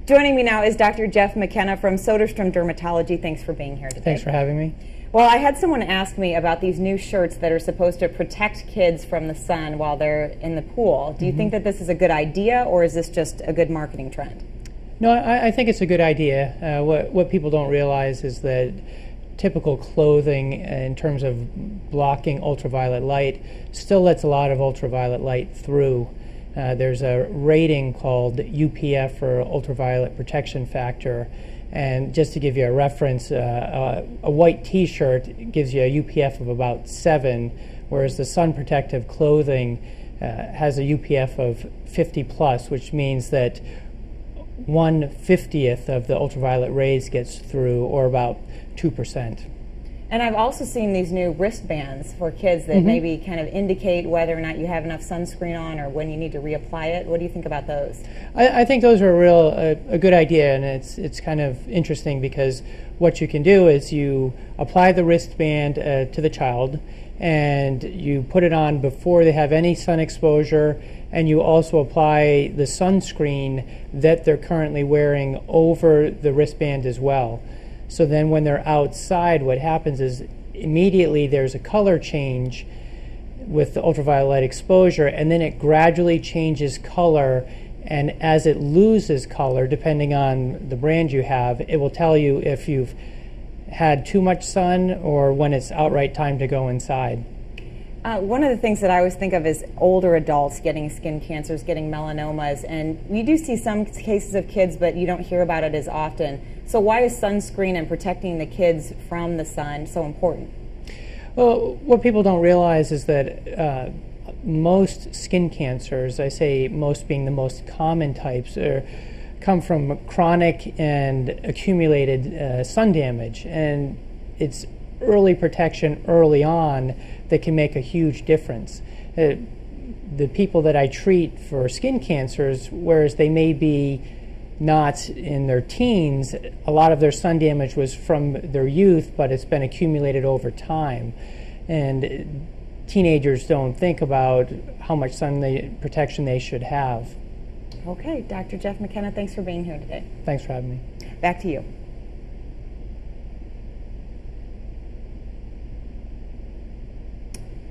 Joining me now is Dr. Jeff McKenna from Soderstrom Dermatology. Thanks for being here today. Thanks for having me. Well, I had someone ask me about these new shirts that are supposed to protect kids from the sun while they're in the pool. Do you think that this is a good idea, or is this just a good marketing trend? No, I think it's a good idea. What people don't realize is that typical clothing in terms of blocking ultraviolet light still lets a lot of ultraviolet light through. There's a rating called UPF, or ultraviolet protection factor, and just to give you a reference, a white t-shirt gives you a UPF of about 7, whereas the sun protective clothing has a UPF of 50 plus, which means that 1/50th of the ultraviolet rays gets through, or about 2%. And I've also seen these new wristbands for kids that maybe kind of indicate whether or not you have enough sunscreen on or when you need to reapply it. What do you think about those? I think those are a good idea, and it's kind of interesting because what you can do is you apply the wristband to the child, and you put it on before they have any sun exposure, and you also apply the sunscreen that they're currently wearing over the wristband as well. So then when they're outside, what happens is immediately there's a color change with the ultraviolet exposure, and then it gradually changes color, and as it loses color, depending on the brand you have, it will tell you if you've had too much sun or when it's outright time to go inside. One of the things that I always think of is older adults getting skin cancers, getting melanomas, and you do see some cases of kids, but you don't hear about it as often. So why is sunscreen and protecting the kids from the sun so important? Well, what people don't realize is that most skin cancers, I say most being the most common types, come from chronic and accumulated sun damage, and it's early protection early on that can make a huge difference. The people that I treat for skin cancers, whereas they may be not in their teens, a lot of their sun damage was from their youth, but it's been accumulated over time. And teenagers don't think about how much sun protection they should have. Okay, Dr. Jeff McKenna, thanks for being here today. Thanks for having me. Back to you.